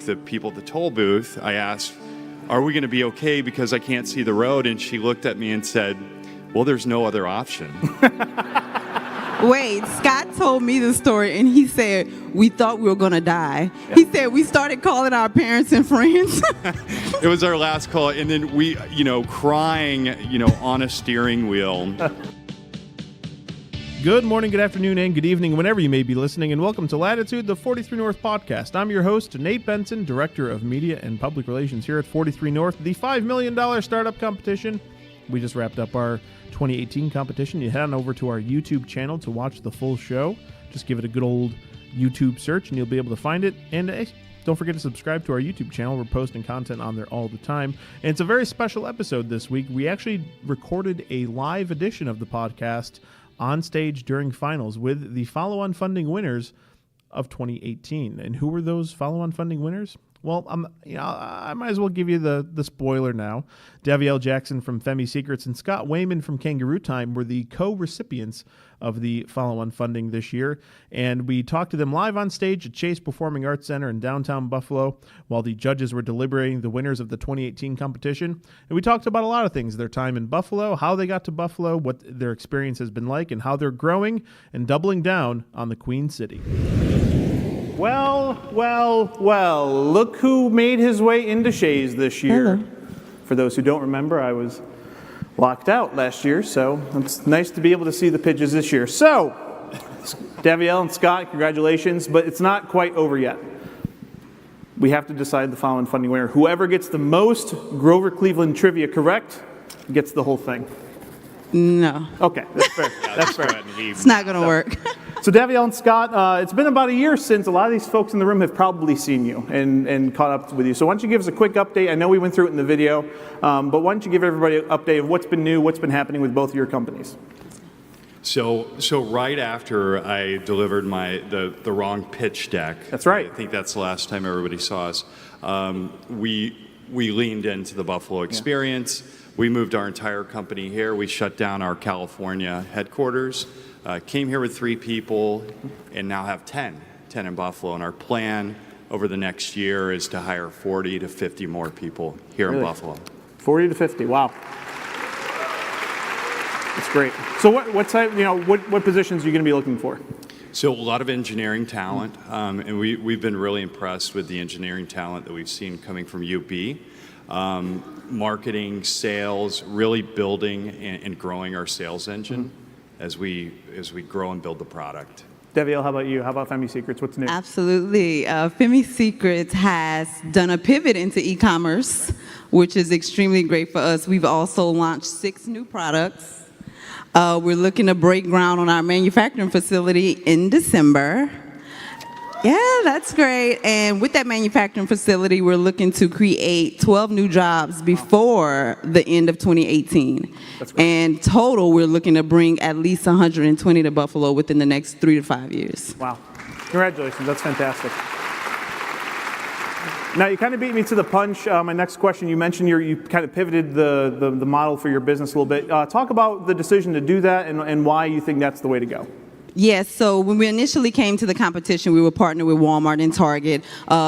The people at the toll booth, I asked, are we going to be okay because I can't see the road? And she looked at me and said, well, there's no other option. Wait, Scott told me the story, and he said, we thought we were going to die. Yeah. He said, we started calling our parents and friends. It was our last call, and then we, crying, on a steering wheel. Good morning, good afternoon, and good evening, whenever you may be listening, and welcome to Latitude, the 43North podcast. I'm your host, Nate Benson, Director of Media and Public Relations here at 43North, the $5 million startup competition. We just wrapped up our 2018 competition. You head on over to our YouTube channel to watch the full show. Just give it a good old YouTube search, and you'll be able to find it. And don't forget to subscribe to our YouTube channel. We're posting content on there all the time. And it's a very special episode this week. We actually recorded a live edition of the podcast on stage during finals with the follow-on funding winners of 2018. And who were those follow-on funding winners? Well, I might as well give you the spoiler now. Davielle Jackson from Femi Secrets and Scott from Kangarootime were the co-recipients of the follow-on funding this year. And we talked to them live on stage at Chase Performing Arts Center in downtown Buffalo while the judges were deliberating the winners of the 2018 competition. And we talked about a lot of things, their time in Buffalo, how they got to Buffalo, what their experience has been like, and how they're growing and doubling down on the Queen City. Well, look who made his way into Shays this year. Hello. For those who don't remember, I was locked out last year, so it's nice to be able to see the pitches this year. So, Davielle and Scott, congratulations, but it's not quite over yet. We have to decide the following funding winner. Whoever gets the most Grover Cleveland trivia correct gets the whole thing. No. Okay, that's fair. That's fair. It's not going to work. So Davielle and Scott, it's been about a year since a lot of these folks in the room have probably seen you and caught up with you. So why don't you give us a quick update? I know we went through it in the video, but why don't you give everybody an update of what's been new, what's been happening with both of your companies? So right after I delivered the wrong pitch deck. That's right. I think that's the last time everybody saw us. We leaned into the Buffalo experience. Yeah. We moved our entire company here. We shut down our California headquarters. Came here with 3 people and now have 10 in Buffalo. And our plan over the next year is to hire 40 to 50 more people here in Buffalo. 40 to 50, wow. That's great. So what type, what positions are you going to be looking for? So a lot of engineering talent, and we've been really impressed with the engineering talent that we've seen coming from UB. Marketing, sales, really building and growing our sales engine. Mm-hmm. as we grow and build the product. Davielle, how about you? How about Femi Secrets? What's new? Absolutely. Femi Secrets has done a pivot into e-commerce, which is extremely great for us. We've also launched 6 new products. We're looking to break ground on our manufacturing facility in December. Yeah, that's great. And with that manufacturing facility, we're looking to create 12 new jobs before the end of 2018. That's great. And total, we're looking to bring at least 120 to Buffalo within the next 3 to 5 years. Wow. Congratulations. That's fantastic. Now, you kind of beat me to the punch. My next question, you mentioned you kind of pivoted the model for your business a little bit. Talk about the decision to do that and why you think that's the way to go. Yes, so when we initially came to the competition, we were partnered with Walmart and Target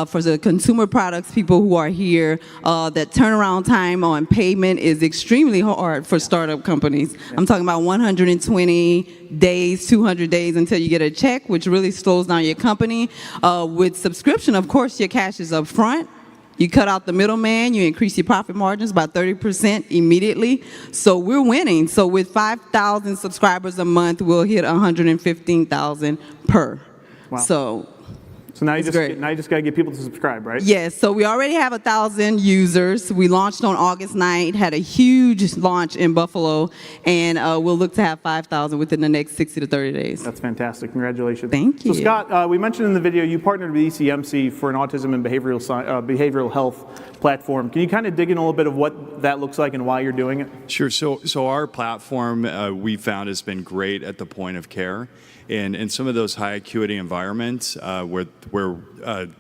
for the consumer products people who are here. That turnaround time on payment is extremely hard for startup companies. Yeah. I'm talking about 120 days, 200 days until you get a check, which really slows down your company. With subscription, of course, your cash is up front. You cut out the middleman, you increase your profit margins by 30% immediately. So we're winning. So with 5,000 subscribers a month, we'll hit 115,000 per. Wow. So now you just got to get people to subscribe, right? Yes. So we already have 1,000 users. We launched on August 9th, had a huge launch in Buffalo, and we'll look to have 5,000 within the next 60 to 30 days. That's fantastic. Congratulations. Thank you. So Scott, we mentioned in the video you partnered with ECMC for an autism and behavioral health platform. Can you kind of dig in a little bit of what that looks like and why you're doing it? Sure. So our platform we found has been great at the point of care. In some of those high acuity environments where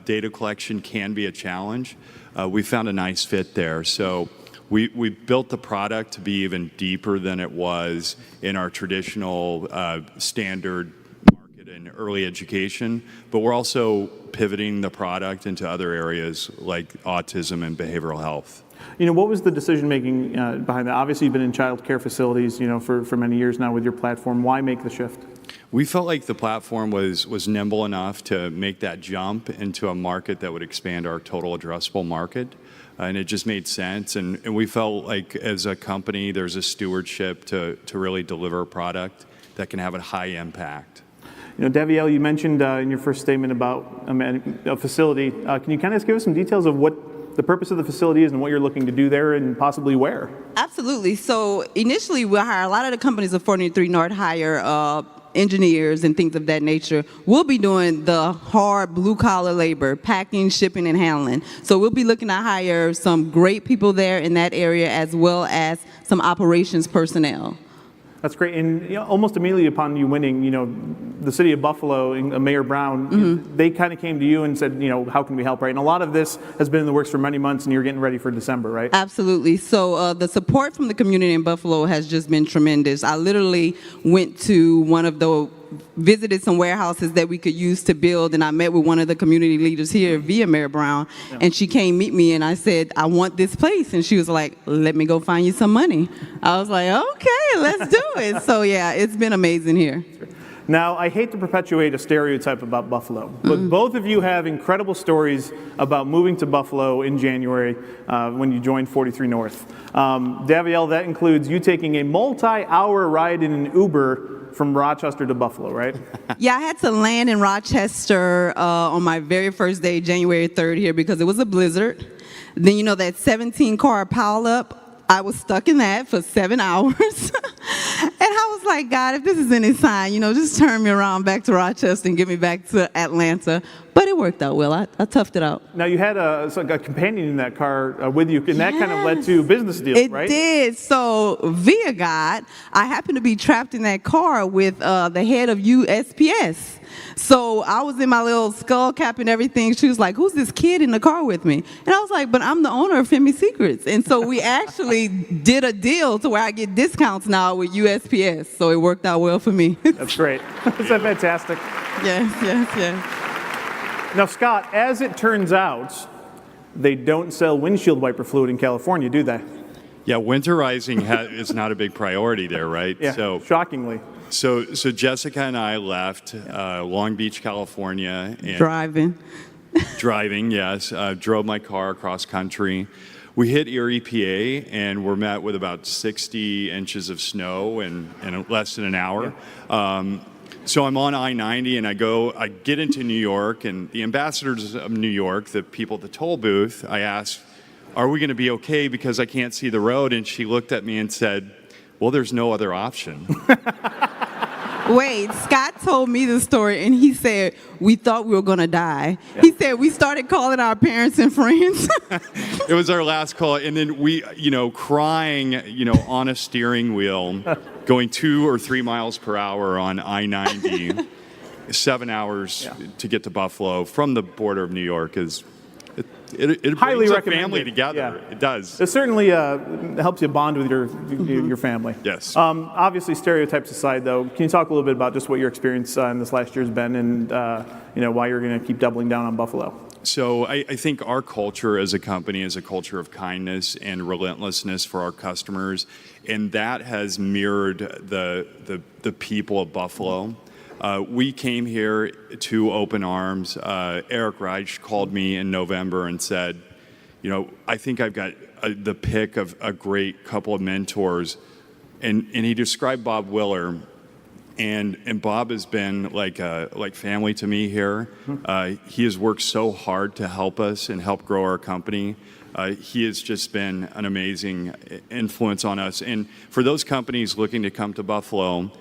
data collection can be a challenge, we found a nice fit there. So we built the product to be even deeper than it was in our traditional standard marketing in early education, but we're also pivoting the product into other areas like autism and behavioral health. What was the decision making behind that? Obviously, you've been in child care facilities, for many years now with your platform. Why make the shift? We felt like the platform was nimble enough to make that jump into a market that would expand our total addressable market. And it just made sense. And we felt like as a company, there's a stewardship to really deliver a product that can have a high impact. Davielle, you mentioned in your first statement about a facility. Can you kind of give us some details of what the purpose of the facility is and what you're looking to do there and possibly where? Absolutely. So initially, we'll hire a lot of the companies of 43North hire engineers and things of that nature. We'll be doing the hard blue-collar labor, packing, shipping, and handling. So we'll be looking to hire some great people there in that area as well as some operations personnel. That's great. And almost immediately upon you winning, the city of Buffalo and Mayor Brown, they kind of came to you and said, how can we help, right? And a lot of this has been in the works for many months, and you're getting ready for December, right? Absolutely. So the support from the community in Buffalo has just been tremendous. I literally went to visited some warehouses that we could use to build, and I met with one of the community leaders here via Mayor Brown, and she came meet me, and I said, I want this place, and she was like, let me go find you some money. I was like, okay, let's do it. So yeah, it's been amazing here. Now, I hate to perpetuate a stereotype about Buffalo, but both of you have incredible stories about moving to Buffalo in January when you joined 43 North. Davielle, that includes you taking a multi-hour ride in an Uber from Rochester to Buffalo, right? Yeah, I had to land in Rochester on my very first day, January 3rd here, because it was a blizzard. Then, that 17-car pileup, I was stuck in that for 7 hours. And I was like, God, if this is any sign, just turn me around back to Rochester and get me back to Atlanta. But it worked out well. I toughed it out. Now, you had a companion in that car with you, and that kind of led to business deals, right? It did. So, via God, I happened to be trapped in that car with the head of USPS. So I was in my little skull cap and everything. She was like, who's this kid in the car with me? And I was like, but I'm the owner of Femi Secrets. And so we actually did a deal to where I get discounts now with USPS. So it worked out well for me. That's great. Isn't that fantastic? Yes. Now, Scott, as it turns out, they don't sell windshield wiper fluid in California, do they? Yeah, winterizing is not a big priority there, right? Yeah, so shockingly. So Jessica and I left Long Beach, California. And driving, yes. Drove my car across country. We hit Erie, PA, and we're met with about 60 inches of snow in less than an hour. Yeah. So I'm on I-90, and I get into New York, and the ambassadors of New York, the people at the toll booth, I asked, are we going to be okay because I can't see the road? And she looked at me and said, well, there's no other option. Wait, Scott told me the story, and he said, we thought we were going to die. Yeah. He said, we started calling our parents and friends. It was our last call, and then we, crying, on a steering wheel, going 2 or 3 miles per hour on I-90, 7 hours to get to Buffalo from the border of New York is... It highly brings a recommended. Family together. Yeah. It does. It certainly helps you bond with your family. Yes. Obviously, stereotypes aside, though, can you talk a little bit about just what your experience in this last year has been, and why you're going to keep doubling down on Buffalo? So I think our culture as a company is a culture of kindness and relentlessness for our customers, and that has mirrored the people of Buffalo. We came here to open arms. Eric Reich called me in November and said, I think I've got the pick of a great couple of mentors. And he described Bob Willer. And Bob has been like family to me here. He has worked so hard to help us and help grow our company. He has just been an amazing influence on us. And for those companies looking to come to Buffalo,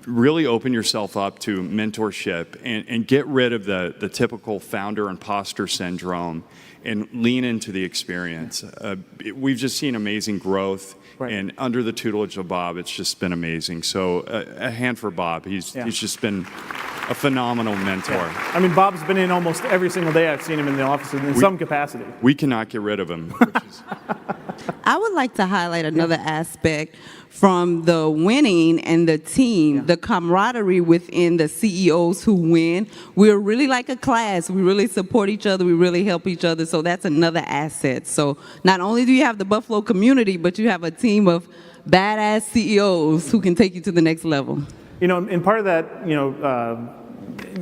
really open yourself up to mentorship and get rid of the typical founder imposter syndrome and lean into the experience. We've just seen amazing growth, right. And under the tutelage of Bob, it's just been amazing. So a hand for Bob. He's just been a phenomenal mentor. Yeah. I mean, Bob's been in almost every single day I've seen him in the office in some capacity. We cannot get rid of him. Which is I would like to highlight another aspect from the winning and the team, the camaraderie within the CEOs who win. We're really like a class. We really support each other. We really help each other. So that's another asset. So not only do you have the Buffalo community, but you have a team of badass CEOs who can take you to the next level. And part of that,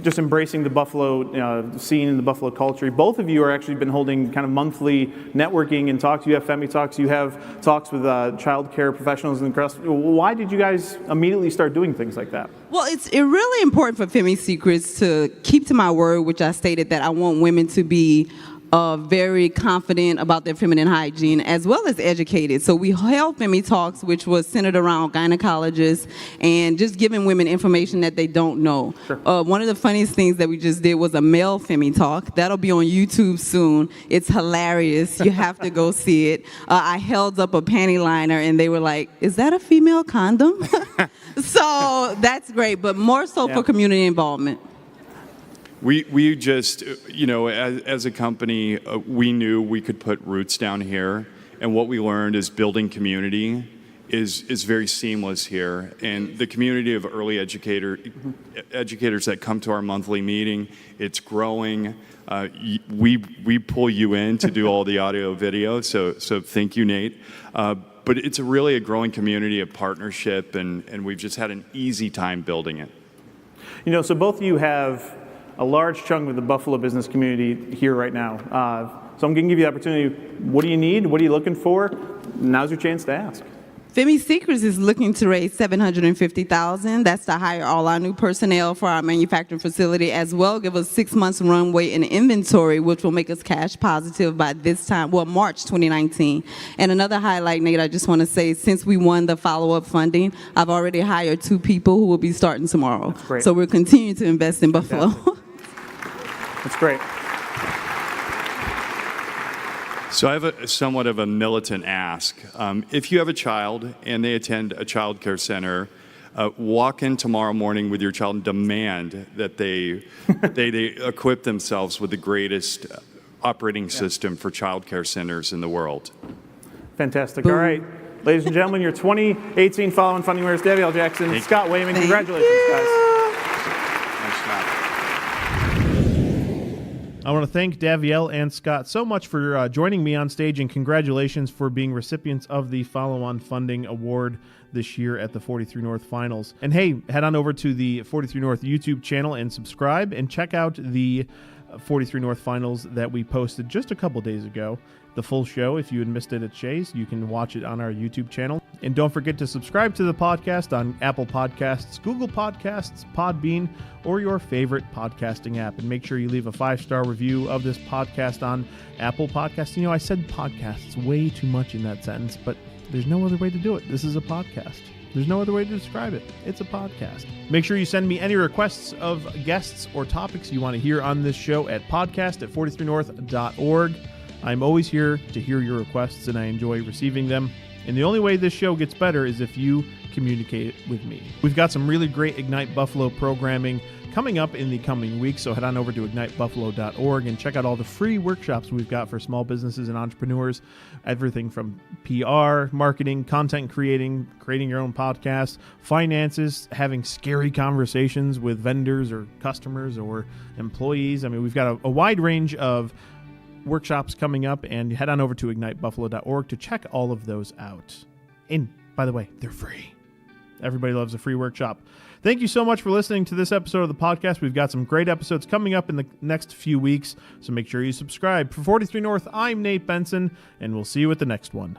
just embracing the Buffalo scene and the Buffalo culture. Both of you are actually been holding kind of monthly networking and talks. You have Femi Talks. You have talks with child care professionals and the rest. Why did you guys immediately start doing things like that? Well, it's really important for Femi Secrets to keep to my word, which I stated that I want women to be very confident about their feminine hygiene as well as educated. So we held Femi Talks, which was centered around gynecologists and just giving women information that they don't know. Sure. One of the funniest things that we just did was a male Femi Talk. That'll be on YouTube soon. It's hilarious. You have to go see it. I held up a panty liner and they were like, "Is that a female condom?" So that's great, but more so for community involvement. We just, as a company, we knew we could put roots down here. And what we learned is building community is very seamless here. And the community of early educators that come to our monthly meeting, it's growing. We pull you in to do all the audio video. So thank you, Nate. But it's really a growing community of partnership, and we've just had an easy time building it. So both of you have a large chunk of the Buffalo business community here right now. So I'm going to give you the opportunity. What do you need? What are you looking for? Now's your chance to ask. Femi Secrets is looking to raise $750,000. That's to hire all our new personnel for our manufacturing facility, as well give us 6 months runway in inventory, which will make us cash positive by this time, March 2019. And another highlight, Nate, I just want to say, since we won the follow-up funding, I've already hired 2 people who will be starting tomorrow. That's great. So we're continuing to invest in Buffalo. That's great. So I have somewhat of a militant ask. If you have a child and they attend a child care center, walk in tomorrow morning with your child and demand that they equip themselves with the greatest operating system for child care centers in the world. Fantastic. All right. Ladies and gentlemen, your 2018 following funding winners, Davielle Jackson, Scott Wayman. Congratulations, guys. Nice job. I want to thank Davielle and Scott so much for joining me on stage, and congratulations for being recipients of the Follow-On Funding Award this year at the 43 North Finals. And hey, head on over to the 43 North YouTube channel and subscribe, and check out the 43 North Finals that we posted just a couple days ago. The full show, if you had missed it at Shay's, you can watch it on our YouTube channel. And don't forget to subscribe to the podcast on Apple Podcasts, Google Podcasts, Podbean, or your favorite podcasting app. And make sure you leave a 5-star review of this podcast on Apple Podcasts. I said podcasts way too much in that sentence, but there's no other way to do it. This is a podcast. There's no other way to describe it. It's a podcast. Make sure you send me any requests of guests or topics you want to hear on this show at podcast@43north.org. I'm always here to hear your requests, and I enjoy receiving them. And the only way this show gets better is if you communicate it with me. We've got some really great Ignite Buffalo programming coming up in the coming weeks, so head on over to ignitebuffalo.org and check out all the free workshops we've got for small businesses and entrepreneurs. Everything from PR, marketing, content creating your own podcast, finances, having scary conversations with vendors or customers or employees. We've got a wide range of workshops coming up, and head on over to ignitebuffalo.org to check all of those out. And by the way, they're free. Everybody loves a free workshop. Thank you so much for listening to this episode of the podcast. We've got some great episodes coming up in the next few weeks, so make sure you subscribe. For 43 North, I'm Nate Benson, and we'll see you at the next one.